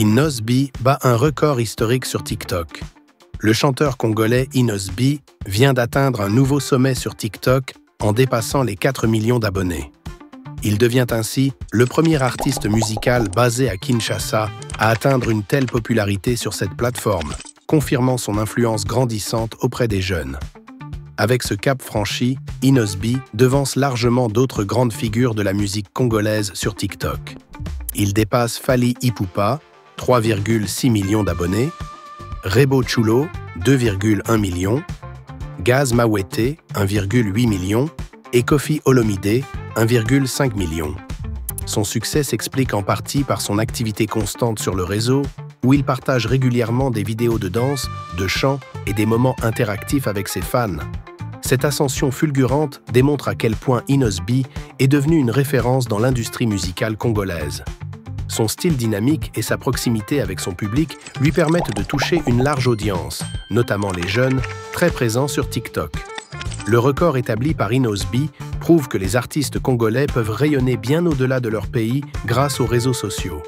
Inosby bat un record historique sur TikTok. Le chanteur congolais Inosby vient d'atteindre un nouveau sommet sur TikTok en dépassant les 4 millions d'abonnés. Il devient ainsi le premier artiste musical basé à Kinshasa à atteindre une telle popularité sur cette plateforme, confirmant son influence grandissante auprès des jeunes. Avec ce cap franchi, Inosby devance largement d'autres grandes figures de la musique congolaise sur TikTok. Il dépasse Fally Ipupa, 3,6 millions d'abonnés, Rebo Chulo, 2,1 millions, Gaz Mawete, 1,8 million, et Koffi Olomide, 1,5 million. Son succès s'explique en partie par son activité constante sur le réseau, où il partage régulièrement des vidéos de danse, de chant et des moments interactifs avec ses fans. Cette ascension fulgurante démontre à quel point Inosby est devenu une référence dans l'industrie musicale congolaise. Son style dynamique et sa proximité avec son public lui permettent de toucher une large audience, notamment les jeunes, très présents sur TikTok. Le record établi par Inosby prouve que les artistes congolais peuvent rayonner bien au-delà de leur pays grâce aux réseaux sociaux.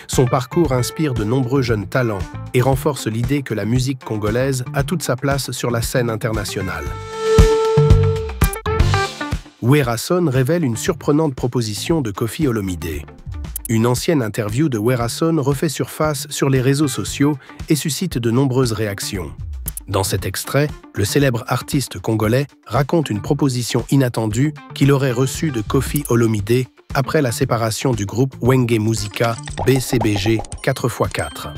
Son parcours inspire de nombreux jeunes talents et renforce l'idée que la musique congolaise a toute sa place sur la scène internationale. Werason révèle une surprenante proposition de Koffi Olomide. Une ancienne interview de Werason refait surface sur les réseaux sociaux et suscite de nombreuses réactions. Dans cet extrait, le célèbre artiste congolais raconte une proposition inattendue qu'il aurait reçue de Koffi Olomide après la séparation du groupe Wenge Musica BCBG 4x4.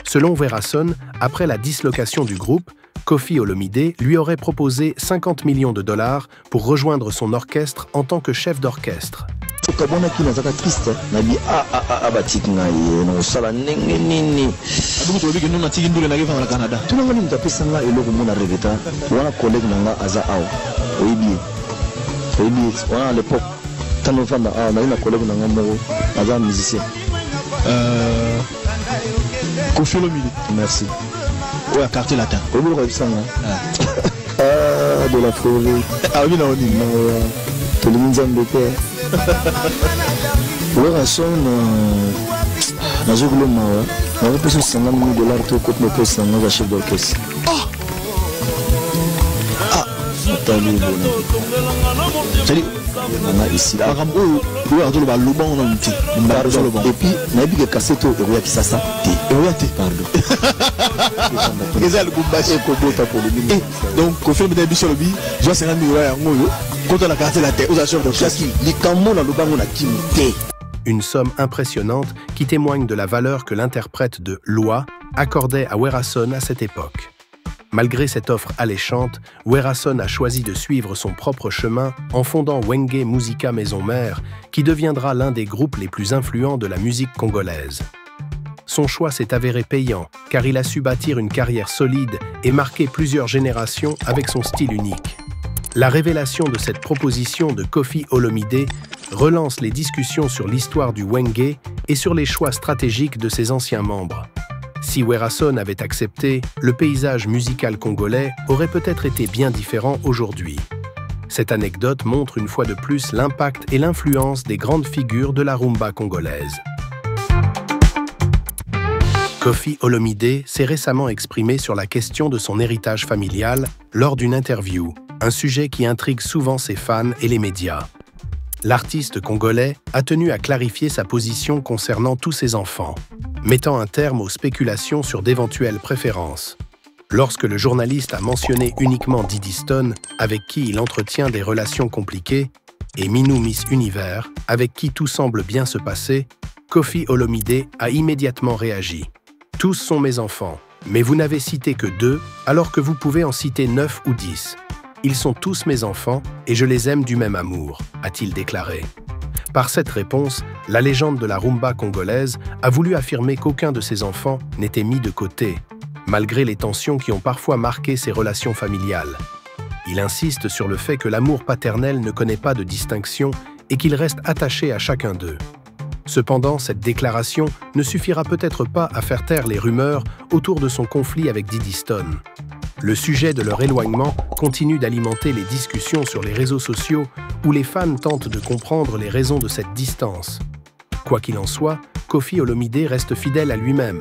Selon Werason, après la dislocation du groupe, Koffi Olomide lui aurait proposé 50 millions de dollars pour rejoindre son orchestre en tant que chef d'orchestre. Koffi Olomide. Merci. Ouais, quartier latin. De la forêt. Ah oui, non, tout le monde en père. Werason, na jogo mawa. Na reposo 50 millions de dollars to côté le poste na chef d'orchestre. Tali bon. Tali on a ici là. Par exemple, oui, on doit le bon on dit. Et puis na bi que cassette au Roya Kisasa. Pardon. Donc, Koffi Olomide sur le bi, je 50 millions ngoyo. Quand on a quartier latin, aux chef d'orchestre. Les camo na lobango na kimité. Une somme impressionnante qui témoigne de la valeur que l'interprète de Loi accordait à Werason à cette époque. Malgré cette offre alléchante, Werason a choisi de suivre son propre chemin en fondant Wenge Musica Maison Mère, qui deviendra l'un des groupes les plus influents de la musique congolaise. Son choix s'est avéré payant, car il a su bâtir une carrière solide et marquer plusieurs générations avec son style unique. La révélation de cette proposition de Koffi Olomide relance les discussions sur l'histoire du Wenge et sur les choix stratégiques de ses anciens membres. Si Werason avait accepté, le paysage musical congolais aurait peut-être été bien différent aujourd'hui. Cette anecdote montre une fois de plus l'impact et l'influence des grandes figures de la rumba congolaise. Koffi Olomide s'est récemment exprimé sur la question de son héritage familial lors d'une interview, un sujet qui intrigue souvent ses fans et les médias. L'artiste congolais a tenu à clarifier sa position concernant tous ses enfants, mettant un terme aux spéculations sur d'éventuelles préférences. Lorsque le journaliste a mentionné uniquement Diddy Stone, avec qui il entretient des relations compliquées, et Minou Miss Univers, avec qui tout semble bien se passer, Koffi Olomide a immédiatement réagi. « Tous sont mes enfants, mais vous n'avez cité que 2, alors que vous pouvez en citer 9 ou 10. Ils sont tous mes enfants et je les aime du même amour », a-t-il déclaré. Par cette réponse, la légende de la rumba congolaise a voulu affirmer qu'aucun de ses enfants n'était mis de côté, malgré les tensions qui ont parfois marqué ses relations familiales. Il insiste sur le fait que l'amour paternel ne connaît pas de distinction et qu'il reste attaché à chacun d'eux. Cependant, cette déclaration ne suffira peut-être pas à faire taire les rumeurs autour de son conflit avec Diddy Stone. Le sujet de leur éloignement continue d'alimenter les discussions sur les réseaux sociaux où les fans tentent de comprendre les raisons de cette distance. Quoi qu'il en soit, Koffi Olomidé reste fidèle à lui-même.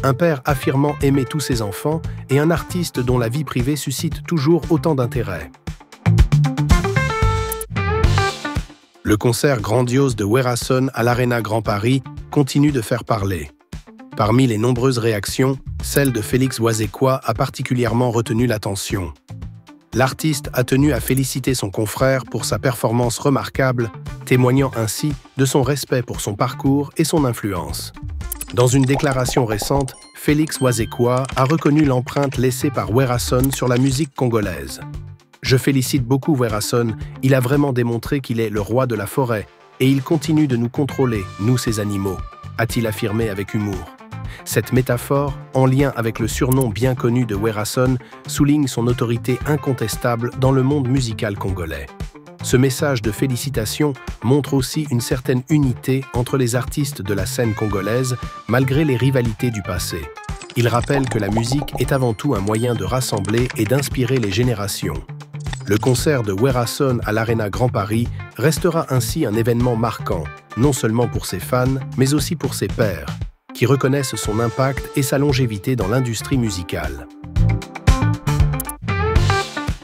Un père affirmant aimer tous ses enfants et un artiste dont la vie privée suscite toujours autant d'intérêt. Le concert grandiose de Werason à l'Arena Grand Paris continue de faire parler. Parmi les nombreuses réactions, celle de Félix Wazekwa a particulièrement retenu l'attention. L'artiste a tenu à féliciter son confrère pour sa performance remarquable, témoignant ainsi de son respect pour son parcours et son influence. Dans une déclaration récente, Félix Wazekwa a reconnu l'empreinte laissée par Werason sur la musique congolaise. « Je félicite beaucoup Werason, il a vraiment démontré qu'il est le roi de la forêt et il continue de nous contrôler, nous ses animaux », a-t-il affirmé avec humour. Cette métaphore, en lien avec le surnom bien connu de Werason, souligne son autorité incontestable dans le monde musical congolais. Ce message de félicitations montre aussi une certaine unité entre les artistes de la scène congolaise, malgré les rivalités du passé. Il rappelle que la musique est avant tout un moyen de rassembler et d'inspirer les générations. Le concert de Werason à l'Arena Grand Paris restera ainsi un événement marquant, non seulement pour ses fans, mais aussi pour ses pairs, qui reconnaissent son impact et sa longévité dans l'industrie musicale.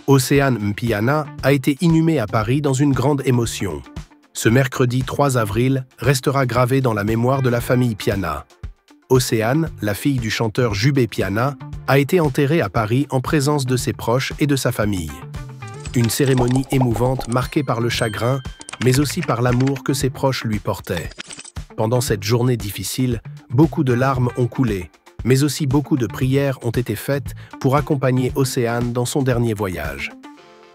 Océane Mpiana a été inhumé à Paris dans une grande émotion. Ce mercredi 3 avril restera gravé dans la mémoire de la famille Piana. Océane, la fille du chanteur Jubé Piana, a été enterrée à Paris en présence de ses proches et de sa famille. Une cérémonie émouvante marquée par le chagrin, mais aussi par l'amour que ses proches lui portaient. Pendant cette journée difficile, beaucoup de larmes ont coulé, mais aussi beaucoup de prières ont été faites pour accompagner Océane dans son dernier voyage.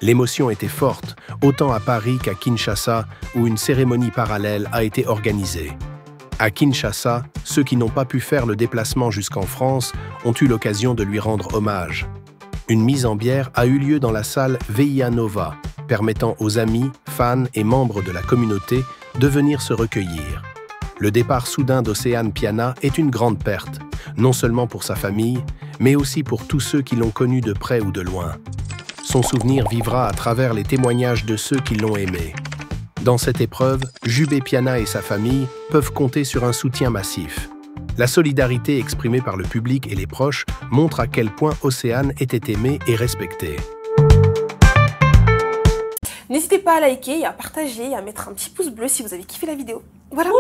L'émotion était forte, autant à Paris qu'à Kinshasa, où une cérémonie parallèle a été organisée. À Kinshasa, ceux qui n'ont pas pu faire le déplacement jusqu'en France ont eu l'occasion de lui rendre hommage. Une mise en bière a eu lieu dans la salle VIA Nova, permettant aux amis, fans et membres de la communauté de venir se recueillir. Le départ soudain d'Océane Piana est une grande perte, non seulement pour sa famille, mais aussi pour tous ceux qui l'ont connue de près ou de loin. Son souvenir vivra à travers les témoignages de ceux qui l'ont aimé. Dans cette épreuve, Jubé Piana et sa famille peuvent compter sur un soutien massif. La solidarité exprimée par le public et les proches montre à quel point Océane était aimée et respectée. N'hésitez pas à liker, à partager et à mettre un petit pouce bleu si vous avez kiffé la vidéo. Voilà.